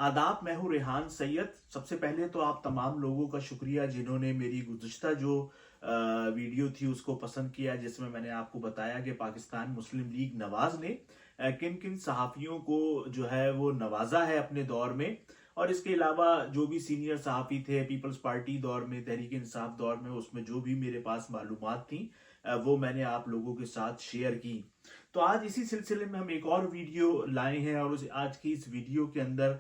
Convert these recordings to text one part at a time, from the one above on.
आदाब, मैं हूँ रेहान सैयद। सबसे पहले तो आप तमाम लोगों का शुक्रिया जिन्होंने मेरी गुज़िश्ता जो वीडियो थी उसको पसंद किया, जिसमें मैंने आपको बताया कि पाकिस्तान मुस्लिम लीग नवाज़ ने किन किन सहाफ़ियों को जो है वो नवाजा है अपने दौर में। और इसके अलावा जो भी सीनियर सहाफ़ी थे पीपल्स पार्टी दौर में, तहरीक इंसाफ दौर में, उसमें जो भी मेरे पास मालूमात थी वो मैंने आप लोगों के साथ शेयर की। तो आज इसी सिलसिले में हम एक और वीडियो लाए हैं और आज की इस वीडियो के अंदर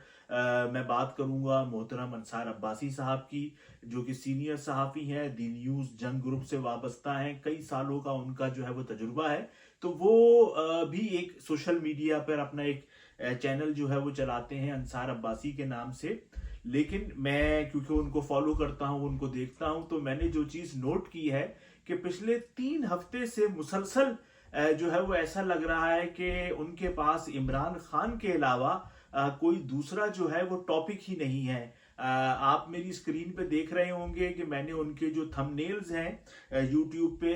मैं बात करूंगा मोहतरम अंसार अब्बासी साहब की, जो कि सीनियर सहाफ़ी हैं, दी न्यूज़ जंग ग्रुप से वाबस्ता हैं, कई सालों का उनका जो है वो तजुर्बा है। तो वो भी एक सोशल मीडिया पर अपना एक चैनल जो है वो चलाते हैं अंसार अब्बासी के नाम से। लेकिन मैं क्योंकि उनको फॉलो करता हूं, उनको देखता हूं, तो मैंने जो चीज़ नोट की है कि पिछले 3 हफ्ते से मुसलसल जो है वो ऐसा लग रहा है कि उनके पास इमरान खान के अलावा कोई दूसरा जो है वो टॉपिक ही नहीं है। आप मेरी स्क्रीन पे देख रहे होंगे कि मैंने उनके जो थंबनेल्स हैं यूट्यूब पे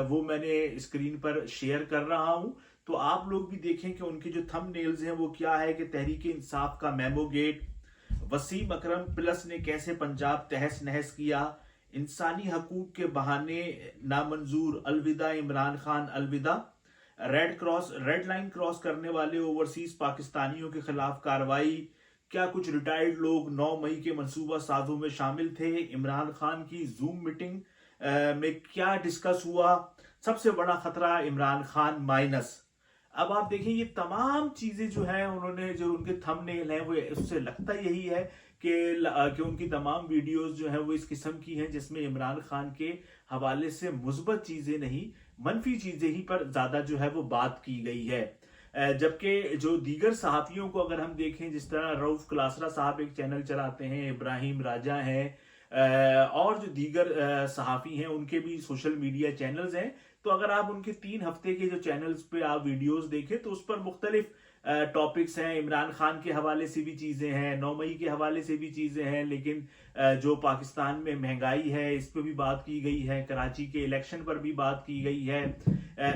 वो मैंने स्क्रीन पर शेयर कर रहा हूं। तो आप लोग भी देखें कि उनके जो थंबनेल्स हैं वो क्या है कि तहरीक इंसाफ का मेमो गेट, वसीम अकरम प्लस ने कैसे पंजाब तहस नहस किया, इंसानी हकूक के बहाने नामंजूर, अलविदा इमरान खान अलविदा, रेड लाइन क्रॉस करने वाले ओवरसीज पाकिस्तानियों के खिलाफ कार्रवाई, क्या कुछ रिटायर्ड लोग 9 मई के मंसूबा साजों में शामिल थे, इमरान खान की जूम मीटिंग में क्या डिस्कस हुआ, सबसे बड़ा खतरा इमरान खान माइनस। अब आप देखिए ये तमाम चीजें जो है उन्होंने, जो उनके थंबनेल है वो उससे लगता यही है कि उनकी तमाम वीडियोस जो है वो इस किस्म की हैं जिसमें इमरान खान के हवाले से मुस्बत चीजें नहीं, मनफी चीजें ही पर ज्यादा जो है वो बात की गई है। जबकि जो दीगर सहाफियों को अगर हम देखें, जिस तरह रऊफ क्लासरा साहब एक चैनल चलाते हैं, इब्राहिम राजा हैं, और जो दीगर सहाफी हैं उनके भी सोशल मीडिया चैनल्स हैं। तो अगर आप उनके 3 हफ्ते के जो चैनल्स पे आप वीडियोस देखें तो उस पर मुख्तलिफ टॉपिक्स हैं, इमरान खान के हवाले से भी चीज़ें हैं, 9 मई के हवाले से भी चीज़ें हैं, लेकिन जो पाकिस्तान में महंगाई है इस पर भी बात की गई है, कराची के इलेक्शन पर भी बात की गई है,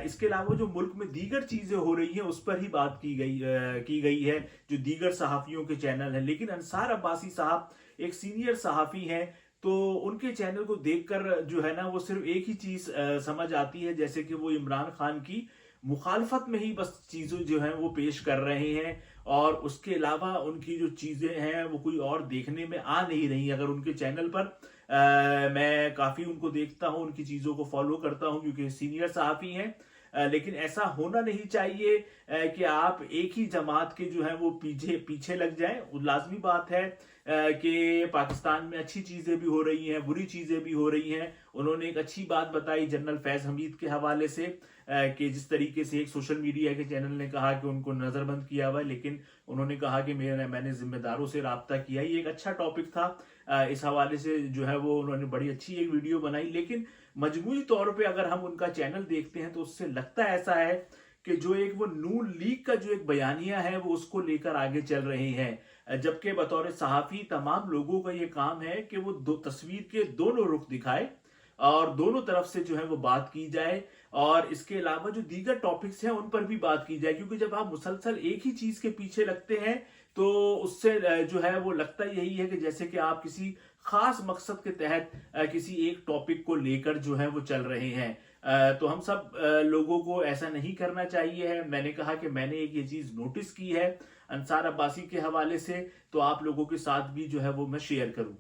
इसके अलावा जो मुल्क में दीगर चीज़ें हो रही हैं उस पर ही बात की गई है जो दीगर सहाफ़ियों के चैनल हैं। लेकिन अंसार अब्बासी साहब एक सीनियर सहाफ़ी हैं, तो उनके चैनल को देखकर जो है ना वो सिर्फ एक ही चीज समझ आती है, जैसे कि वो इमरान खान की मुखालफत में ही बस चीजें जो हैं वो पेश कर रहे हैं, और उसके अलावा उनकी जो चीजें हैं वो कोई और देखने में आ नहीं रही। अगर उनके चैनल पर मैं काफी उनको देखता हूं, उनकी चीजों को फॉलो करता हूं क्योंकि सीनियर सहाफी हैं, लेकिन ऐसा होना नहीं चाहिए कि आप एक ही जमात के जो है वो पीछे पीछे लग जाएं। लाजमी बात है कि पाकिस्तान में अच्छी चीजें भी हो रही हैं, बुरी चीजें भी हो रही हैं। उन्होंने एक अच्छी बात बताई जनरल फैज हमीद के हवाले से कि जिस तरीके से एक सोशल मीडिया के चैनल ने कहा कि उनको नजरबंद किया हुआ है, लेकिन उन्होंने कहा कि मैंने जिम्मेदारों से राब्ता किया। ये एक अच्छा टॉपिक था, इस हवाले से जो है वो उन्होंने बड़ी अच्छी एक वीडियो बनाई। लेकिन मजमूई तौर पे अगर हम उनका चैनल देखते हैं तो उससे लगता ऐसा है कि जो एक वो नून लीग का जो एक बयानिया है वो उसको लेकर आगे चल रहे हैं, जबकि बतौर सहाफी तमाम लोगों का ये काम है कि वो दो तस्वीर के दोनों रुख दिखाए और दोनों तरफ से जो है वो बात की जाए, और इसके अलावा जो दीगर टॉपिक्स हैं उन पर भी बात की जाए। क्योंकि जब आप मुसलसल एक ही चीज के पीछे लगते हैं तो उससे जो है वो लगता यही है कि जैसे कि आप किसी खास मकसद के तहत किसी एक टॉपिक को लेकर जो है वो चल रहे हैं। तो हम सब लोगों को ऐसा नहीं करना चाहिए है। मैंने कहा कि मैंने एक ये चीज नोटिस की है अंसार अब्बासी के हवाले से, तो आप लोगों के साथ भी जो है वो मैं शेयर करूं।